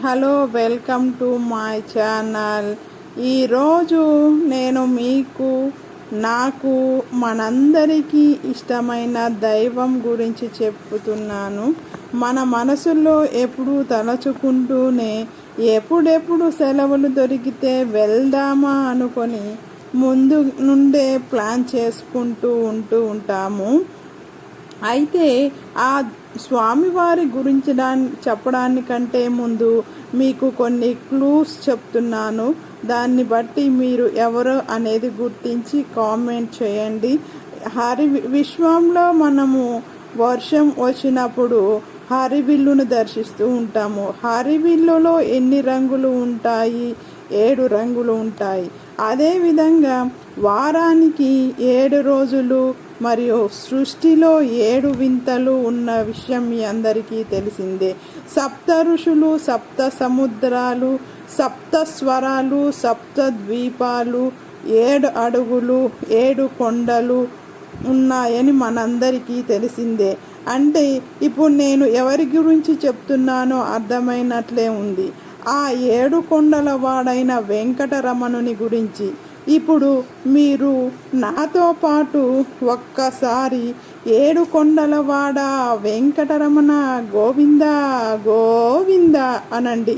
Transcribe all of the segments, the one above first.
Hello, welcome to my channel. ఈరోజు నేను నాకు మనందరికీ ఇష్టమైన దైవం గురించి చెప్పుతున్నాను. మన మనసులో ఎప్పుడూ తలచుకుంటూనే ఎప్పుడెప్పుడు సెలవులు దొరికితే వెళ్దామా అనుకొని ముందు నుండే ప్లాన్ చేసుకుంటూ ఉంటాము. అయితే ఆ స్వామివారి గురించి చెప్పడానికంటే ముందు మీకు కొన్ని క్లూస్ చెప్తున్నాను. దాన్ని బట్టి మీరు ఎవరు అనేది గుర్తించి కామెంట్ చేయండి. విశ్వంలో మనము వర్షం వచ్చినప్పుడు హరివిల్లును దర్శిస్తూ ఉంటాము. హరివిల్లులో ఎన్ని రంగులు ఉంటాయి? 7 రంగులు ఉంటాయి. అదేవిధంగా వారానికి 7 రోజులు మరియు సృష్టిలో 7 వింతలు ఉన్న విషయం మీ అందరికీ తెలిసిందే. సప్త ఋషులు, సప్త సముద్రాలు, సప్త స్వరాలు, సప్త ద్వీపాలు, 7 అడుగులు, 7 కొండలు ఉన్నాయని మనందరికీ తెలిసిందే. అంటే ఇప్పుడు నేను ఎవరి గురించి చెప్తున్నానో అర్థమైనట్లే ఉంది. ఆ 7 కొండల వాడైన వెంకటరమణుని గురించి. ఇప్పుడు మీరు నాతో పాటు ఒక్కసారి 7 కొండల వాడ వెంకటరమణ గోవింద గోవింద అనండి.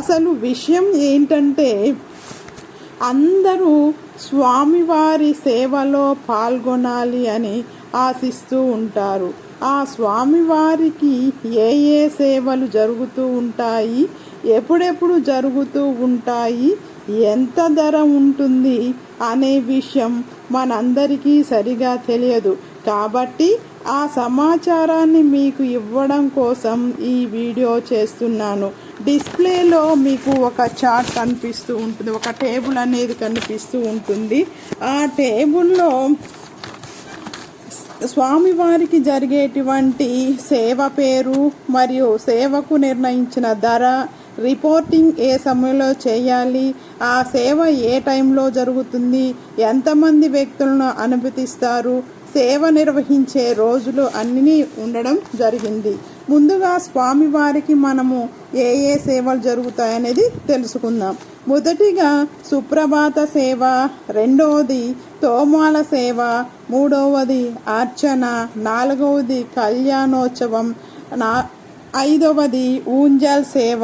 అసలు విషయం ఏంటంటే, అందరూ స్వామివారి సేవలో పాల్గొనాలి అని ఆశిస్తూ ఉంటారు. ఆ స్వామివారికి ఏ సేవలు జరుగుతూ ఉంటాయి, ఎప్పుడెప్పుడు జరుగుతూ ఉంటాయి, ఎంత ధర ఉంటుంది అనే విషయం మనందరికీ సరిగా తెలియదు. కాబట్టి ఆ సమాచారాన్ని మీకు ఇవ్వడం కోసం ఈ వీడియో చేస్తున్నాను. డిస్ప్లేలో మీకు ఒక చార్ట్ కనిపిస్తూ ఉంటుంది, ఒక టేబుల్ అనేది కనిపిస్తూ ఉంటుంది. ఆ టేబుల్లో స్వామివారికి జరిగేటువంటి సేవ పేరు మరియు సేవకు నిర్ణయించిన ధర, రిపోర్టింగ్ ఏ సమయంలో చేయాలి, ఆ సేవ ఏ టైంలో జరుగుతుంది, ఎంతమంది వ్యక్తులను అనుమతిస్తారు, సేవ నిర్వహించే రోజులు అన్నీ ఉండడం జరిగింది. ముందుగా స్వామివారికి మనము ఏ సేవలు జరుగుతాయనేది తెలుసుకుందాం. మొదటిగా సుప్రభాత సేవ, రెండవది తోమాల సేవ, మూడవది అర్చన, నాలుగవది కళ్యాణోత్సవం, ఐదవది ఊంజల్ సేవ,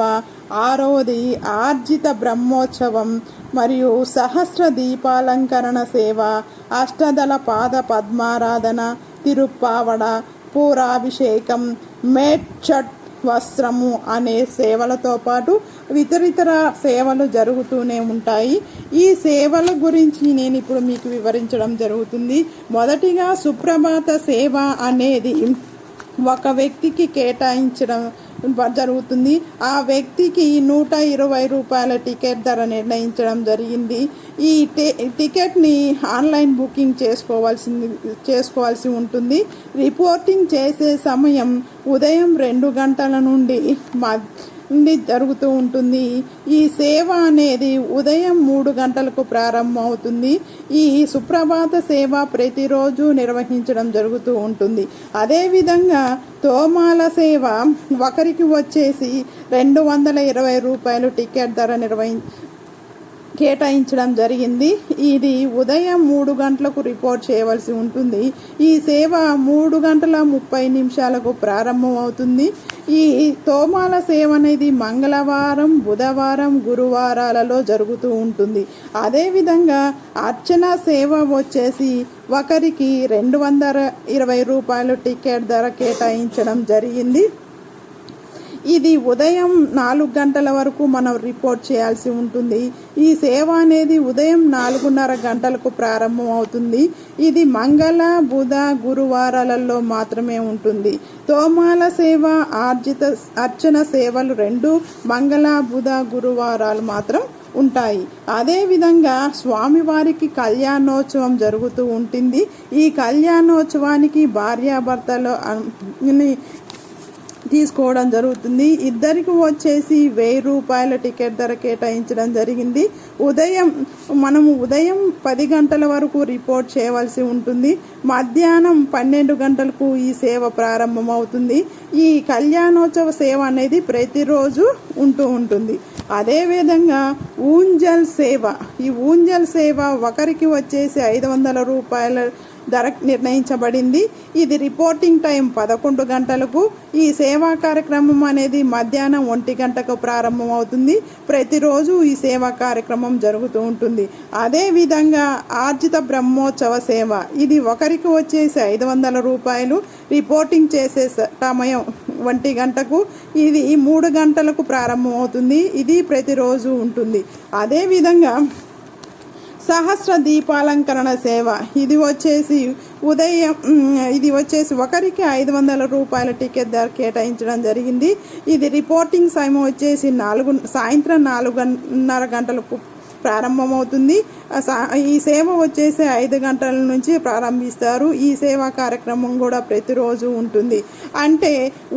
ఆరవది ఆర్జిత బ్రహ్మోత్సవం మరియు సహస్ర దీపాలంకరణ సేవ, అష్టదళ పాద పద్మారాధన, తిరుప్పావడ, పూరాభిషేకం, మేట్చట్ వస్త్రము అనే సేవలతో పాటు ఇతరితర సేవలు జరుగుతూనే ఉంటాయి. ఈ సేవల గురించి నేను ఇప్పుడు మీకు వివరించడం జరుగుతుంది. మొదటిగా సుప్రభాత సేవ అనేది ఒక వ్యక్తికి కేటాయించడం జరుగుతుంది. ఆ వ్యక్తికి 120 రూపాయల టికెట్ ధర నిర్ణయించడం జరిగింది. ఈ టికెట్ని ఆన్లైన్ బుకింగ్ చేసుకోవాల్సి ఉంటుంది. రిపోర్టింగ్ చేసే సమయం ఉదయం 2 గంటల నుండి జరుగుతూ ఉంటుంది. ఈ సేవ అనేది ఉదయం 3 గంటలకు ప్రారంభమవుతుంది. ఈ సుప్రభాత సేవ ప్రతిరోజు నిర్వహించడం జరుగుతూ ఉంటుంది. అదేవిధంగా తోమాల సేవ ఒకరికి వచ్చేసి 220 రూపాయలు టికెట్ ధర కేటాయించడం జరిగింది. ఇది ఉదయం 3 గంటలకు రిపోర్ట్ చేయవలసి ఉంటుంది. ఈ సేవ 3 గంటల 30 నిమిషాలకు ప్రారంభమవుతుంది. ఈ తోమాల సేవ అనేది మంగళవారం, బుధవారం, గురువారాలలో జరుగుతూ ఉంటుంది. అదేవిధంగా అర్చన సేవ వచ్చేసి ఒకరికి 220 రూపాయలు టికెట్ ధర కేటాయించడం జరిగింది. ఇది ఉదయం 4 గంటల వరకు మనం రిపోర్ట్ చేయాల్సి ఉంటుంది. ఈ సేవ అనేది ఉదయం 4:30 గంటలకు ప్రారంభం అవుతుంది. ఇది మంగళ, బుధ, గురువారాలలో మాత్రమే ఉంటుంది. తోమాల సేవ, అర్చన సేవలు 2 మంగళ, బుధ, గురువారాలు మాత్రం ఉంటాయి. అదేవిధంగా స్వామివారికి కళ్యాణోత్సవం జరుగుతూ ఉంటుంది. ఈ కళ్యాణోత్సవానికి భార్యాభర్తలు తీసుకోవడం జరుగుతుంది. ఇద్దరికి వచ్చేసి 1000 రూపాయల టికెట్ ధర కేటాయించడం జరిగింది. మనము ఉదయం 10 గంటల వరకు రిపోర్ట్ చేయవలసి ఉంటుంది. మధ్యాహ్నం 12 గంటలకు ఈ సేవ ప్రారంభమవుతుంది. ఈ కళ్యాణోత్సవ సేవ అనేది ప్రతిరోజు ఉంటుంది. అదేవిధంగా ఊంజల్ సేవ, ఈ ఊంజల్ సేవ ఒకరికి వచ్చేసి 500 రూపాయల ధర నిర్ణయించబడింది. ఇది రిపోర్టింగ్ టైం 11 గంటలకు. ఈ సేవా కార్యక్రమం అనేది మధ్యాహ్నం 1 గంటకు ప్రారంభమవుతుంది. ప్రతిరోజు ఈ సేవా కార్యక్రమం జరుగుతూ ఉంటుంది. అదేవిధంగా ఆర్జిత బ్రహ్మోత్సవ సేవ, ఇది ఒకరికి వచ్చేసి 500 రూపాయలు. రిపోర్టింగ్ చేసే సమయం 1 గంటకు. ఇది 3 గంటలకు ప్రారంభమవుతుంది. ఇది ప్రతిరోజు ఉంటుంది. అదేవిధంగా సహస్ర దీపాలంకరణ సేవ, ఇది వచ్చేసి ఒకరికి 500 రూపాయల టికెట్ ధర కేటాయించడం జరిగింది. ఇది రిపోర్టింగ్ సమయం వచ్చేసి సాయంత్రం 4:30 గంటలకు ప్రారంభమవుతుంది. ఈ సేవ వచ్చేసి 5 గంటల నుంచి ప్రారంభిస్తారు. ఈ సేవా కార్యక్రమం కూడా ప్రతిరోజు ఉంటుంది. అంటే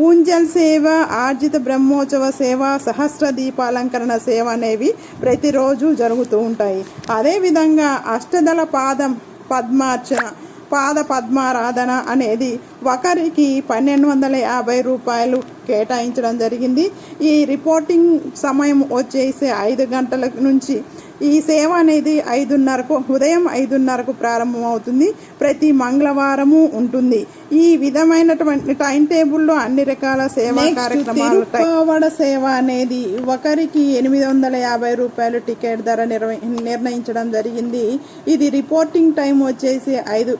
ఊంజల్ సేవ, ఆర్జిత బ్రహ్మోత్సవ సేవ, సహస్ర దీపాలంకరణ సేవ అనేవి ప్రతిరోజు జరుగుతూ ఉంటాయి. అదేవిధంగా అష్టదళ పాద పద్మారాధన అనేది ఒకరికి 1250 రూపాయలు కేటాయించడం జరిగింది. ఈ రిపోర్టింగ్ సమయం వచ్చేసి 5 గంటల నుంచి ఈ సేవ అనేది ఉదయం 5:30కు ప్రారంభమవుతుంది. ప్రతి మంగళవారము ఉంటుంది. ఈ విధమైనటువంటి టైం టేబుల్లో అన్ని రకాల సేవా కార్యక్రమాలు. తిరుప్పావడ సేవ అనేది ఒకరికి 850 రూపాయలు టికెట్ ధర నిర్ణయించడం జరిగింది. ఇది రిపోర్టింగ్ టైం వచ్చేసి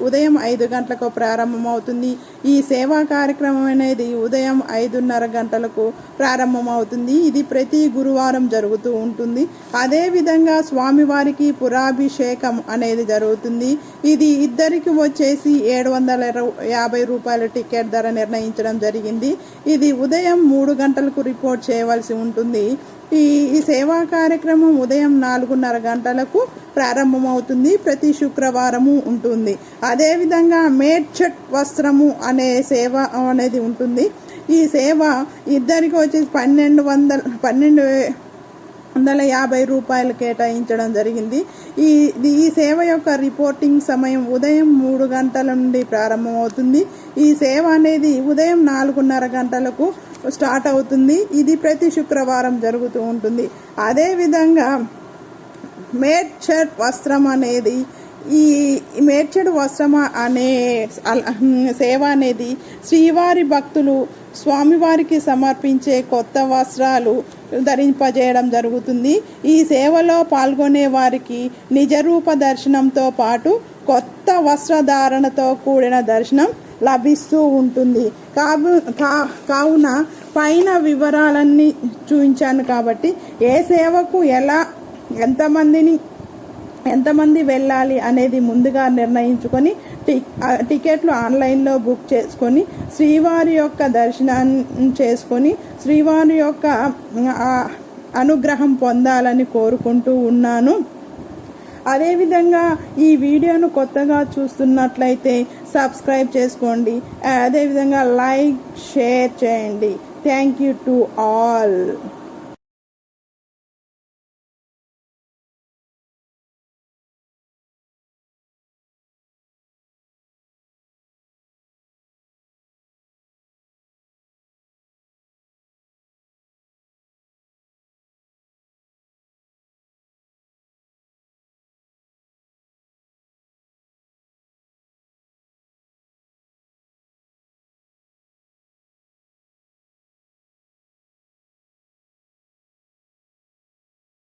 ఉదయం 5 గంటలకు ప్రారంభమవుతుంది. ఈ సేవా కార్యక్రమం అనేది ఉదయం 5:30 గంటలకు ప్రారంభమవుతుంది. ఇది ప్రతి గురువారం జరుగుతూ ఉంటుంది. అదేవిధంగా స్వామివారికి పురాభిషేకం అనేది జరుగుతుంది. ఇది ఇద్దరికి వచ్చేసి 750 రూపాయల టికెట్ ధర నిర్ణయించడం జరిగింది. ఇది ఉదయం 3 గంటలకు రిపోర్ట్ చేయవలసి ఉంటుంది. ఈ సేవా కార్యక్రమం ఉదయం 4:30 గంటలకు ప్రారంభమవుతుంది. ప్రతి శుక్రవారము ఉంటుంది. అదేవిధంగా మేడ్చట్ వస్త్రము అనే సేవ అనేది ఉంటుంది. ఈ సేవ ఇద్దరికి వచ్చేసి 1250 రూపాయలు కేటాయించడం జరిగింది. ఈ సేవ యొక్క రిపోర్టింగ్ సమయం ఉదయం 3 గంటల నుండి ప్రారంభమవుతుంది. ఈ సేవ అనేది ఉదయం 4:30 గంటలకు స్టార్ట్ అవుతుంది. ఇది ప్రతి శుక్రవారం జరుగుతూ ఉంటుంది. అదేవిధంగా మేడ్చట్ వస్త్రం అనేది ఈ మేడ్చట్ వస్త్రం అనే సేవ అనేది శ్రీవారి భక్తులు స్వామివారికి సమర్పించే కొత్త వస్త్రాలు ధరింపజేయడం జరుగుతుంది. ఈ సేవలో పాల్గొనే వారికి నిజరూప దర్శనంతో పాటు కొత్త వస్త్రధారణతో కూడిన దర్శనం లభిస్తూ ఉంటుంది. కావున పైన వివరాలన్నీ చూపించాను కాబట్టి ఏ సేవకు ఎంతమంది వెళ్ళాలి అనేది ముందుగా నిర్ణయించుకొని టికెట్లు ఆన్లైన్లో బుక్ చేసుకొని శ్రీవారి యొక్క దర్శనాన్ని చేసుకొని శ్రీవారి యొక్క అనుగ్రహం పొందాలని కోరుకుంటూ ఉన్నాను. అదేవిధంగా ఈ వీడియోను కొత్తగా చూస్తున్నట్లయితే సబ్స్క్రైబ్ చేసుకోండి. అదేవిధంగా లైక్, షేర్ చేయండి. Thank you to all.